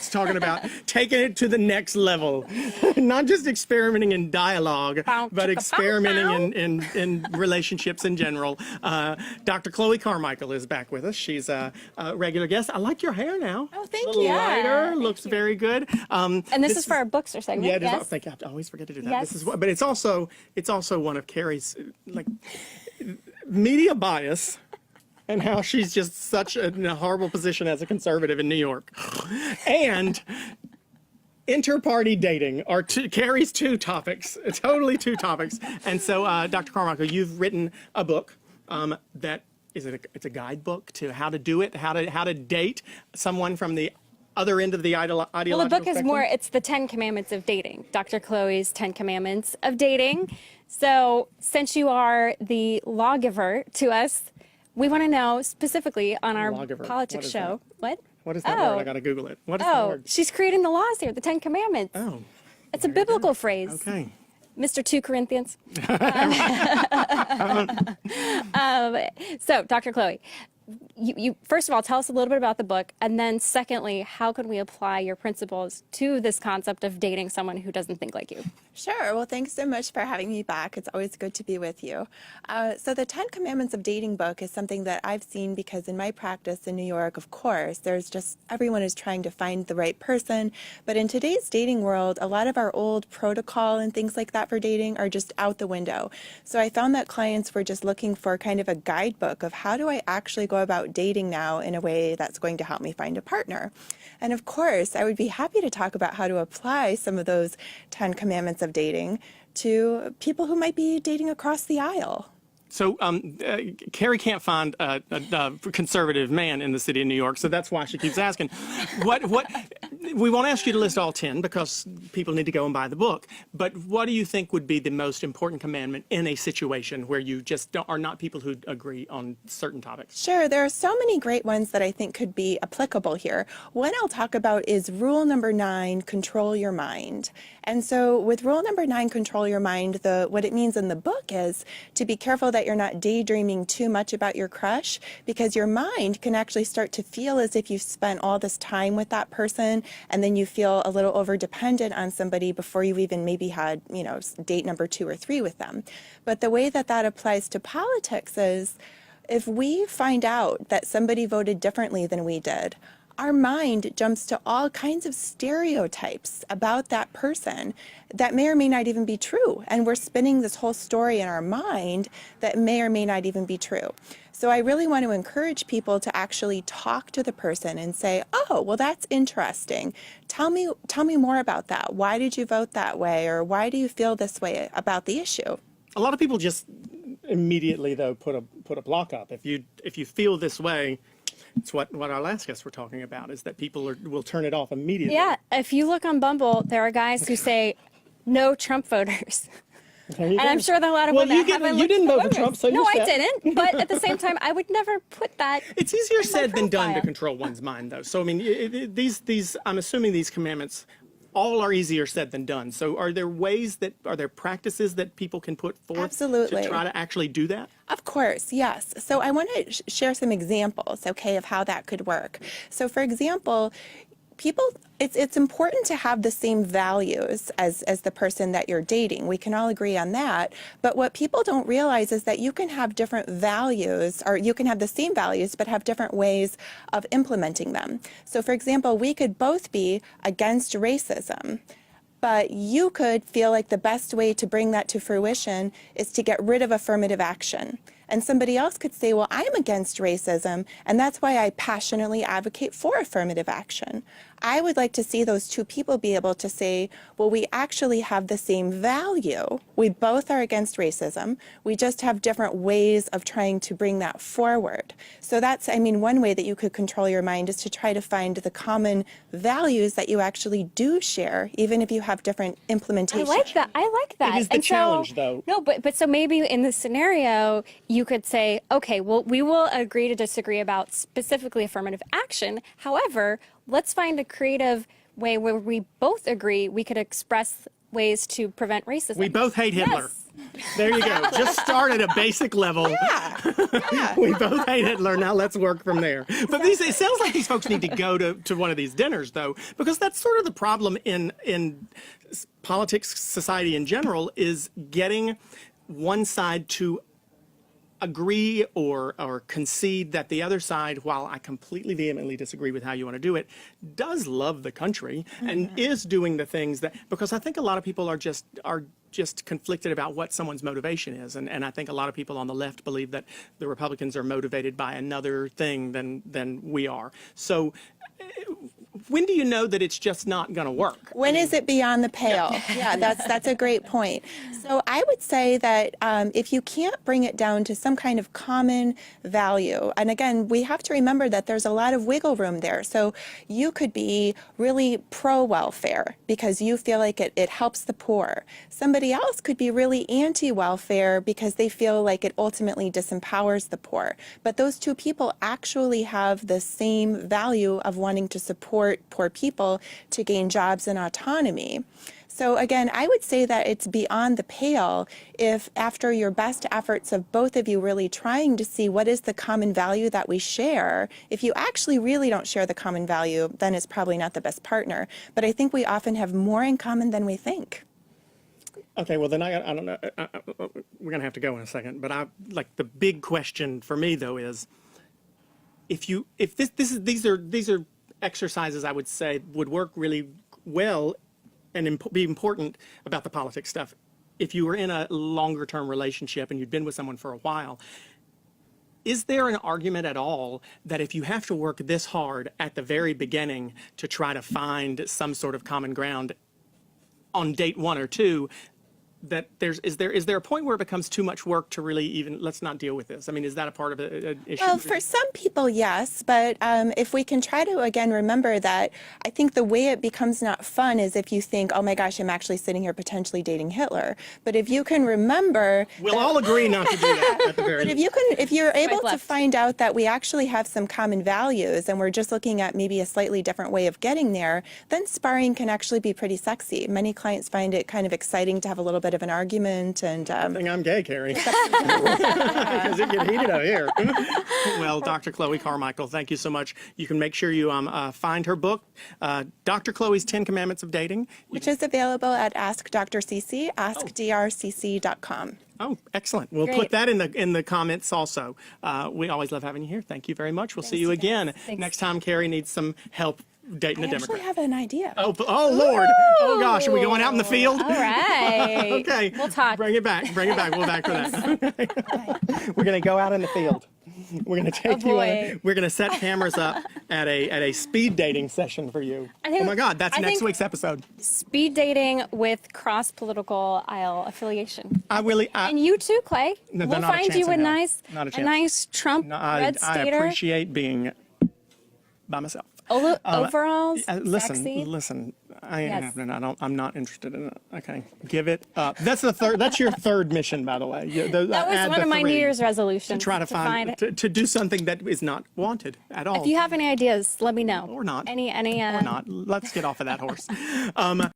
It's talking about taking it to the next level. Not just experimenting in dialogue, but experimenting in relationships in general. Dr. Chloe Carmichael is back with us. She's a regular guest. I like your hair now. Oh, thank a little you. lighter, looks very good. And this is for our bookstore segment. Yeah, yes? I think I always forget to do that. Yes. This is, but it's also one of Carrie's like media bias. And how she's just such in a horrible position as a conservative in New York. And inter-party dating are Carrie's two topics, totally two topics. And so, Dr. Carmichael, you've written a book that it's a guidebook to how to do it, how to date someone from the other end of the ideological Well, the book is spectrum. more, it's the 10 Commandments of Dating, Dr. Chloe's 10 Commandments of Dating. So since you are the lawgiver to us, we want to know specifically on our Lawgiver. politics show. What? What is that word? I got to Google it. What is that Oh, word? she's creating the laws here, the 10 Commandments. Oh. It's a biblical phrase. Okay. Mr. 2 Corinthians. So, Dr. Chloe, you first of all, tell us a little bit about the book, and then secondly, how can we apply your principles to this concept of dating someone who doesn't think like you? Sure. Well, thanks so much for having me back. It's always good to be with you. So the 10 Commandments of Dating book is something that I've seen because in my practice in New York, of course, there's just everyone is trying to find the right person. But in today's dating world, a lot of our old protocol and things like that for dating are just out the window. So I found that clients were just looking for kind of a guidebook of how do I actually go about dating now in a way that's going to help me find a partner. And of course, I would be happy to talk about how to apply some of those 10 Commandments of dating to people who might be dating across the aisle. So Carrie can't find a conservative man in the city of New York, so that's why she keeps asking. What we won't ask you to list all 10 because people need to go and buy the book. But what do you think would be the most important commandment in a situation where you just are not people who agree on certain topics? Sure, there are so many great ones that I think could be applicable here. One I'll talk about is rule number 9, control your mind. And so with rule number 9, control your mind, what it means in the book is to be careful that you're not daydreaming too much about your crush, because your mind can actually start to feel as if you've spent all this time with that person, and then you feel a little over dependent on somebody before you even maybe had, date number 2 or 3 with them. But the way that that applies to politics is if we find out that somebody voted differently than we did, our mind jumps to all kinds of stereotypes about that person that may or may not even be true. And we're spinning this whole story in our mind that may or may not even be true. So I really want to encourage people to actually talk to the person and say, oh, well, that's interesting. Tell me more about that. Why did you vote that way? Or why do you feel this way about the issue? A lot of people just immediately, though, put a block up. If you feel this way, it's what our last guests were talking about, is that people will turn it off immediately. Yeah, if you look on Bumble, there are guys who say, no Trump voters. And I'm sure that a lot of women haven't you didn't vote for women. Trump, so no, you I didn't. But at the same time, I would never put that. It's easier said than done to profile. control one's mind, though. So I mean, these I'm assuming these commandments all are easier said than done. So are there practices that people can put forth Absolutely. to try to actually do that? Of course, yes. So I want to share some examples, okay, of how that could work. So for example, it's important to have the same values as the person that you're dating. We can all agree on that. But what people don't realize is that you can have different values, or you can have the same values, but have different ways of implementing them. So for example, we could both be against racism, but you could feel like the best way to bring that to fruition is to get rid of affirmative action. And somebody else could say, well, I'm against racism, and that's why I passionately advocate for affirmative action. I would like to see those two people be able to say, well, we actually have the same value. We both are against racism. We just have different ways of trying to bring that forward. So that's, one way that you could control your mind is to try to find the common values that you actually do share, even if you have different implementations. I like that. It is the challenge, though. No, but so maybe in this scenario, you could say, okay, well, we will agree to disagree about specifically affirmative action. However, let's find a creative way where we both agree we could express ways to prevent racism. We both hate Hitler. Yes. There you go. Just start at a basic level. Yeah. We both hate Hitler. Now let's work from there. But it sounds like these folks need to go to one of these dinners, though, because that's sort of the problem in politics, society in general, is getting one side to agree or concede that the other side, while I completely vehemently disagree with how you want to do it, does love the country and is doing the things that, because I think a lot of people are just conflicted about what someone's motivation is. And I think a lot of people on the left believe that the Republicans are motivated by another thing than we are. So when do you know that it's just not going to work? When is it beyond the pale? Yeah, that's a great point. So I would say that if you can't bring it down to some kind of common value, and again, we have to remember that there's a lot of wiggle room there. So you could be really pro-welfare because you feel like it helps the poor. Somebody else could be really anti-welfare because they feel like it ultimately disempowers the poor. But those two people actually have the same value of wanting to support poor people to gain jobs and autonomy. So again, I would say that it's beyond the pale if after your best efforts of both of you really trying to see what is the common value that we share, if you actually really don't share the common value, then it's probably not the best partner. But I think we often have more in common than we think. Okay, well then I don't know. We're gonna have to go in a second, but like the big question for me though is, if these are exercises I would say would work really well and be important about the politics stuff if you were in a longer term relationship and you'd been with someone for a while. Is there an argument at all that if you have to work this hard at the very beginning to try to find some sort of common ground on date 1 or 2, that is there a point where it becomes too much work to really even, let's not deal with this? I mean, is that a part of an issue? Well, for some people, yes. But if we can try to, again, remember that I think the way it becomes not fun is if you think, oh my gosh, I'm actually sitting here potentially dating Hitler. But if you can remember... We'll all agree not to do that at the very least. But if you're able to left. find out that we actually have some common values and we're just looking at maybe a slightly different way of getting there, then sparring can actually be pretty sexy. Many clients find it kind of exciting to have a little bit of an argument. And I think I'm gay, Carrie, because it gets heated out here. Well, Dr. Chloe Carmichael, thank you so much. You can make sure you find her book, Dr. Chloe's 10 Commandments of Dating. which is available at Ask Dr. CC, askdrcc.com. Oh, excellent. We'll put that in the comments also. We always love having you here. Thank you very much. We'll see you again next time Carrie needs some help dating a I actually Democrat. have an idea. Oh, Lord. Oh, gosh. Are we going out in the field? All right. Okay. We'll talk. Bring it back. Bring it back. We'll back for that. We're going to go out in the field. We're going to take you on. We're going to set cameras up at a speed dating session for you. think- Oh, my God. That's I next think- week's episode. Speed dating with cross-political aisle affiliation. I And you too, Clay. No, We'll not a find chance you a in hell. nice, Not a a chance. nice Trump red I stater. appreciate being by myself. Overalls, Listen, sexy. listen. I ain't Yes. happening. I'm not interested in it. Okay, give it up. That's the third. That's your third mission, by the way. That was one of my New Year's resolutions. To try to find to do something that is not wanted at all. If you have any ideas, let me know. Or not. Any or not. Let's get off of that horse.